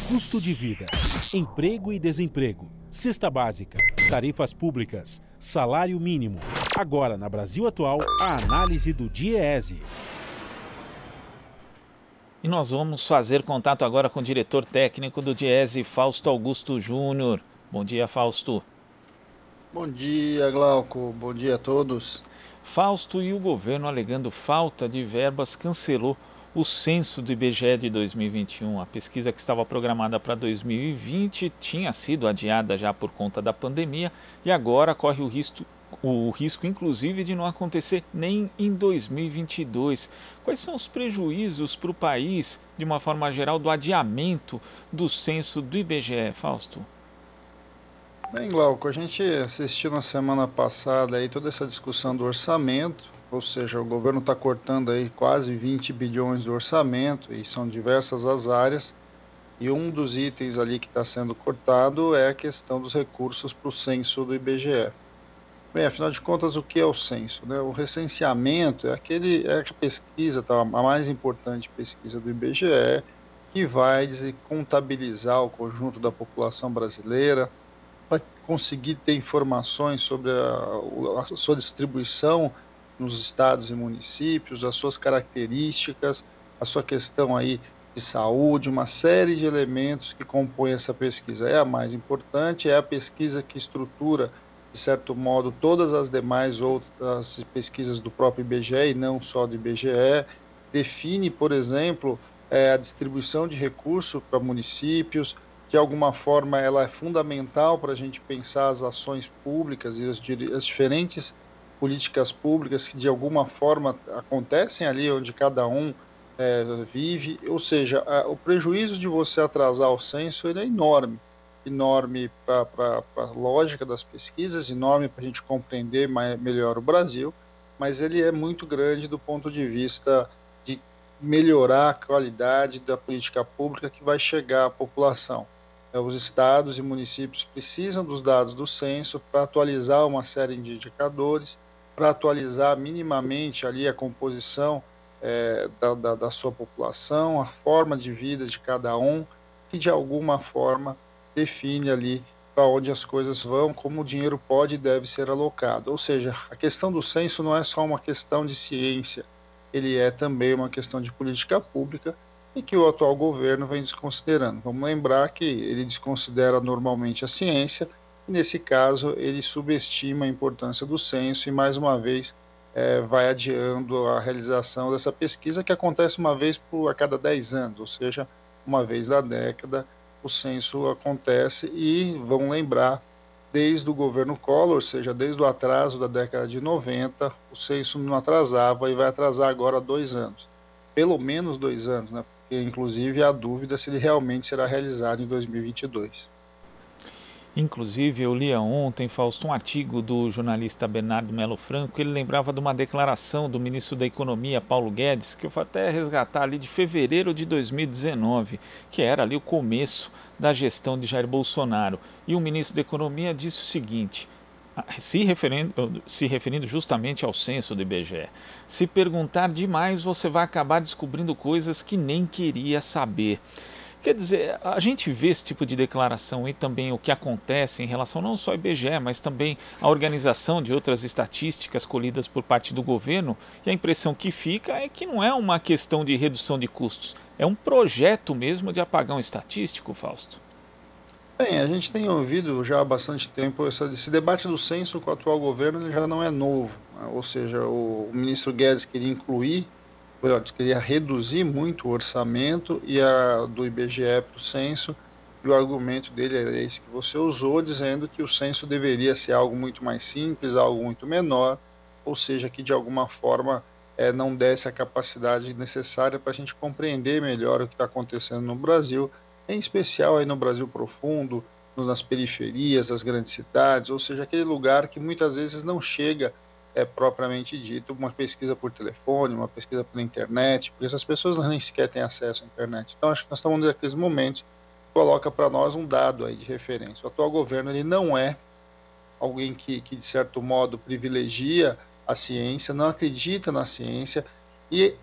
Custo de vida, emprego e desemprego, cesta básica, tarifas públicas, salário mínimo. Agora, na Brasil Atual, a análise do DIEESE. E nós vamos fazer contato agora com o diretor técnico do DIEESE, Fausto Augusto Júnior. Bom dia, Fausto. Bom dia, Glauco. Bom dia a todos. Fausto, e o governo, alegando falta de verbas, cancelou o censo do IBGE de 2021. A pesquisa que estava programada para 2020 tinha sido adiada já por conta da pandemia e agora corre o risco, inclusive, de não acontecer nem em 2022. Quais são os prejuízos para o país, de uma forma geral, do adiamento do censo do IBGE, Fausto? Bem, Glauco, a gente assistiu na semana passada aí toda essa discussão do orçamento, ou seja, o governo está cortando aí quase 20 bilhões do orçamento e são diversas as áreas, e um dos itens ali que está sendo cortado é a questão dos recursos para o censo do IBGE. Bem, afinal de contas, o que é o censo, né? O recenseamento é a pesquisa, a mais importante pesquisa do IBGE, que vai contabilizar o conjunto da população brasileira, vai conseguir ter informações sobre a sua distribuição nos estados e municípios, as suas características, a sua questão aí de saúde, uma série de elementos que compõem essa pesquisa. É a mais importante, é a pesquisa que estrutura, de certo modo, todas as demais outras pesquisas do próprio IBGE e não só do IBGE, define, por exemplo, a distribuição de recursos para municípios. De alguma forma ela é fundamental para a gente pensar as ações públicas e as diferentes políticas públicas que de alguma forma acontecem ali onde cada um vive, ou seja, o prejuízo de você atrasar o censo ele é enorme para a lógica das pesquisas, enorme para a gente compreender melhor o Brasil, mas ele é muito grande do ponto de vista de melhorar a qualidade da política pública que vai chegar à população. Os estados e municípios precisam dos dados do censo para atualizar uma série de indicadores, para atualizar minimamente ali a composição da sua população, a forma de vida de cada um, que de alguma forma define ali para onde as coisas vão, como o dinheiro pode e deve ser alocado. Ou seja, a questão do censo não é só uma questão de ciência, ele é também uma questão de política pública e que o atual governo vem desconsiderando. Vamos lembrar que ele desconsidera normalmente a ciência, e nesse caso ele subestima a importância do censo e, mais uma vez, vai adiando a realização dessa pesquisa que acontece uma vez a cada 10 anos, ou seja, uma vez na década o censo acontece e, vamos lembrar, desde o governo Collor, ou seja, desde o atraso da década de 90, o censo não atrasava e vai atrasar agora 2 anos. Pelo menos 2 anos, né? Porque, inclusive, há dúvida se ele realmente será realizado em 2022. Inclusive, eu lia ontem, Fausto, um artigo do jornalista Bernardo Melo Franco. Ele lembrava de uma declaração do ministro da Economia, Paulo Guedes, que eu vou até resgatar ali de fevereiro de 2019, que era ali o começo da gestão de Jair Bolsonaro. E o ministro da Economia disse o seguinte, se referindo justamente ao censo do IBGE: se perguntar demais, você vai acabar descobrindo coisas que nem queria saber. Quer dizer, a gente vê esse tipo de declaração e também o que acontece em relação não só ao IBGE, mas também à organização de outras estatísticas colhidas por parte do governo, e a impressão que fica é que não é uma questão de redução de custos, é um projeto mesmo de apagão estatístico, Fausto. Bem, a gente tem ouvido já há bastante tempo esse debate do censo com o atual governo, ele já não é novo, né? Ou seja, o ministro Guedes queria reduzir muito o orçamento do IBGE para o censo, e o argumento dele era esse que você usou, dizendo que o censo deveria ser algo muito mais simples, algo muito menor, ou seja, que de alguma forma não desse a capacidade necessária para a gente compreender melhor o que está acontecendo no Brasil, em especial aí no Brasil profundo, nas periferias, das grandes cidades, ou seja, aquele lugar que muitas vezes não chega propriamente dito, uma pesquisa por telefone, uma pesquisa pela internet, porque essas pessoas nem sequer têm acesso à internet. Então, acho que nós estamos naqueles momentos que coloca para nós um dado aí de referência. O atual governo ele não é alguém que, de certo modo, privilegia a ciência, não acredita na ciência e,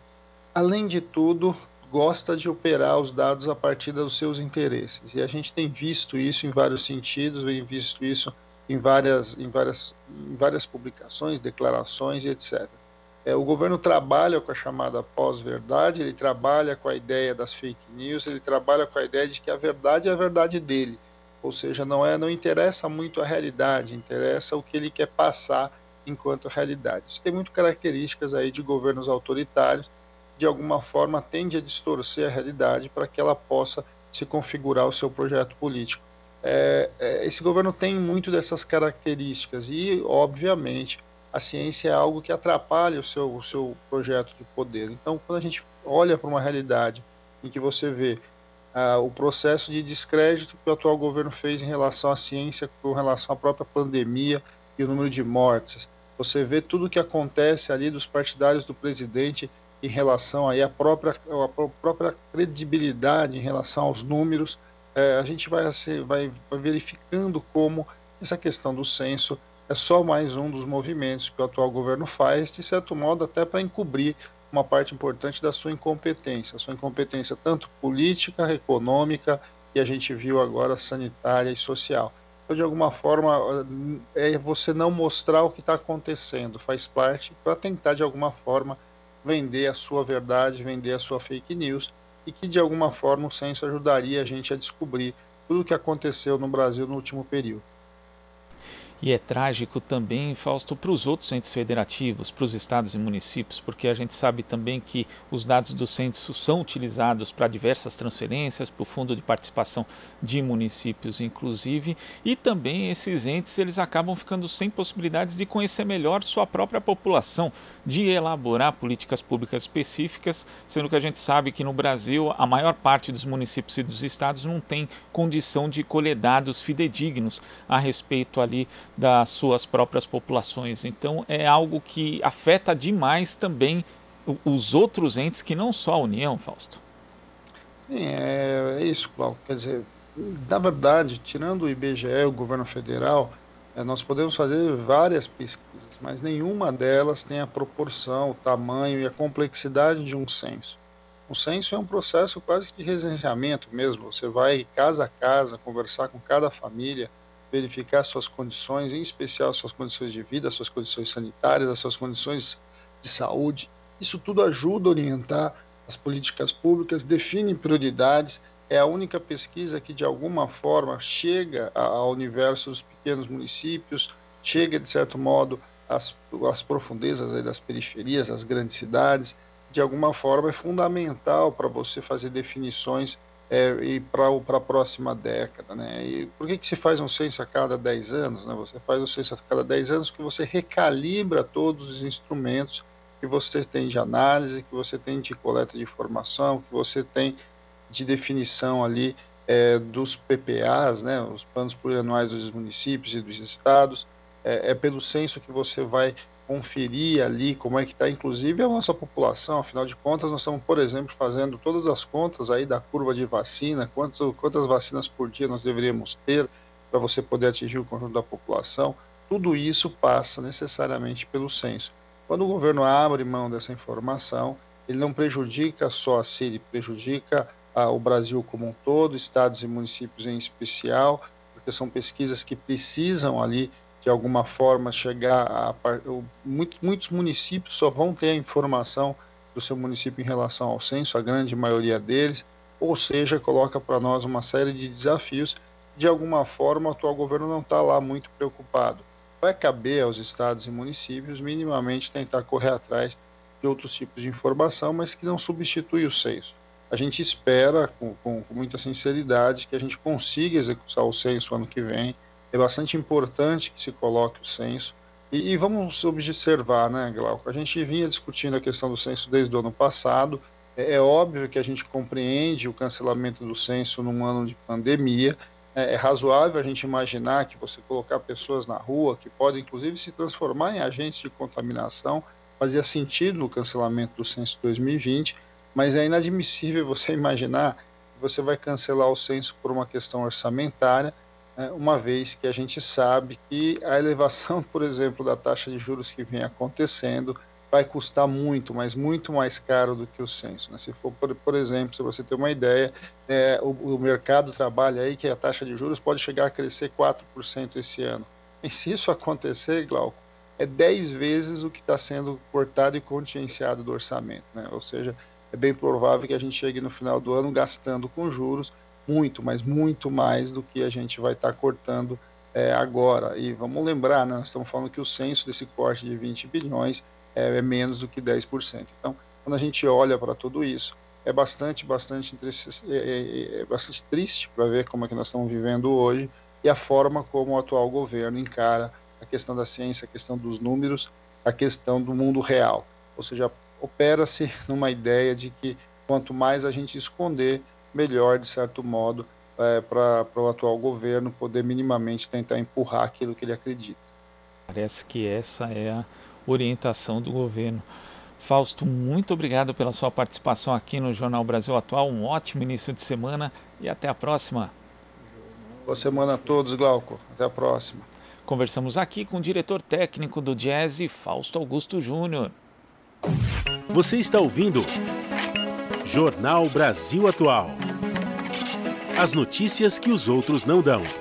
além de tudo, gosta de operar os dados a partir dos seus interesses. E a gente tem visto isso em vários sentidos, vem visto isso em várias publicações, declarações e etc. O governo trabalha com a chamada pós-verdade, ele trabalha com a ideia das fake news, ele trabalha com a ideia de que a verdade é a verdade dele. Ou seja, não interessa muito a realidade, interessa o que ele quer passar enquanto realidade. Isso tem muito características aí de governos autoritários, de alguma forma tende a distorcer a realidade para que ela possa se configurar o seu projeto político. Esse governo tem muito dessas características e, obviamente, a ciência é algo que atrapalha o seu projeto de poder. Então, quando a gente olha para uma realidade em que você vê o processo de descrédito que o atual governo fez em relação à ciência, com relação à própria pandemia e o número de mortes, você vê tudo o que acontece ali dos partidários do presidente em relação aí à própria credibilidade em relação aos números, a gente vai verificando como essa questão do censo é só mais um dos movimentos que o atual governo faz, de certo modo até para encobrir uma parte importante da sua incompetência tanto política, econômica e a gente viu agora sanitária e social. Então, de alguma forma, é você não mostrar o que está acontecendo, faz parte para tentar, de alguma forma, vender a sua verdade, vender a sua fake news, e que, de alguma forma, o censo ajudaria a gente a descobrir tudo o que aconteceu no Brasil no último período. E é trágico também, Fausto, para os outros entes federativos, para os estados e municípios, porque a gente sabe também que os dados do censo são utilizados para diversas transferências, para o Fundo de Participação de Municípios, inclusive, e também esses entes eles acabam ficando sem possibilidades de conhecer melhor sua própria população, de elaborar políticas públicas específicas, sendo que a gente sabe que no Brasil a maior parte dos municípios e dos estados não tem condição de colher dados fidedignos a respeito ali das suas próprias populações. Então é algo que afeta demais também os outros entes que não só a União, Fausto. Sim, é isso, Cláudio. Quer dizer, na verdade, tirando o IBGE, o governo federal, nós podemos fazer várias pesquisas, mas nenhuma delas tem a proporção, o tamanho e a complexidade de um censo. O censo é um processo quase que de recenseamento mesmo. Você vai casa a casa, conversar com cada família, verificar suas condições, em especial suas condições de vida, suas condições sanitárias, as suas condições de saúde. Isso tudo ajuda a orientar as políticas públicas, define prioridades. É a única pesquisa que, de alguma forma, chega ao universo dos pequenos municípios, chega, de certo modo, às profundezas aí das periferias, das grandes cidades. De alguma forma, é fundamental para você fazer definições e para a próxima década, né? E por que se faz um censo a cada 10 anos? Né? Você faz um censo a cada 10 anos porque você recalibra todos os instrumentos que você tem de análise, que você tem de coleta de informação, que você tem de definição ali dos PPAs, né? Os planos plurianuais dos municípios e dos estados. É pelo censo que você vai conferir ali como é que está, inclusive, a nossa população. Afinal de contas, nós estamos, por exemplo, fazendo todas as contas aí da curva de vacina, quantas vacinas por dia nós deveríamos ter para você poder atingir o conjunto da população. Tudo isso passa necessariamente pelo censo. Quando o governo abre mão dessa informação, ele não prejudica só a si, ele prejudica o Brasil como um todo, estados e municípios em especial, porque são pesquisas que precisam ali de alguma forma chegar muitos municípios só vão ter a informação do seu município em relação ao censo, a grande maioria deles, ou seja, coloca para nós uma série de desafios. De alguma forma, o atual governo não está lá muito preocupado. Vai caber aos estados e municípios minimamente tentar correr atrás de outros tipos de informação, mas que não substitui o censo. A gente espera, com muita sinceridade, que a gente consiga executar o censo ano que vem. É bastante importante que se coloque o censo. E vamos observar, né, Glauco? A gente vinha discutindo a questão do censo desde o ano passado. É óbvio que a gente compreende o cancelamento do censo num ano de pandemia. É razoável a gente imaginar que você colocar pessoas na rua, que podem inclusive se transformar em agentes de contaminação, fazia sentido o cancelamento do censo 2020, mas é inadmissível você imaginar que você vai cancelar o censo por uma questão orçamentária, uma vez que a gente sabe que a elevação, por exemplo, da taxa de juros que vem acontecendo vai custar muito, mas muito mais caro do que o censo, né? Se for, por exemplo, se você ter uma ideia, o mercado trabalha aí que a taxa de juros pode chegar a crescer 4% esse ano. E se isso acontecer, Glauco, é 10 vezes o que está sendo cortado e contingenciado do orçamento, né? Ou seja, é bem provável que a gente chegue no final do ano gastando com juros muito, mas muito mais do que a gente vai estar cortando agora. E vamos lembrar, né, nós estamos falando que o censo desse corte de 20 bilhões é menos do que 10%. Então, quando a gente olha para tudo isso, é bastante triste para ver como é que nós estamos vivendo hoje e a forma como o atual governo encara a questão da ciência, a questão dos números, a questão do mundo real. Ou seja, opera-se numa ideia de que quanto mais a gente esconder, melhor, de certo modo, para o atual governo poder minimamente tentar empurrar aquilo que ele acredita. Parece que essa é a orientação do governo. Fausto, muito obrigado pela sua participação aqui no Jornal Brasil Atual. Um ótimo início de semana e até a próxima. Boa semana a todos, Glauco. Até a próxima. Conversamos aqui com o diretor técnico do Diese, Fausto Augusto Júnior. Você está ouvindo Jornal Brasil Atual. As notícias que os outros não dão.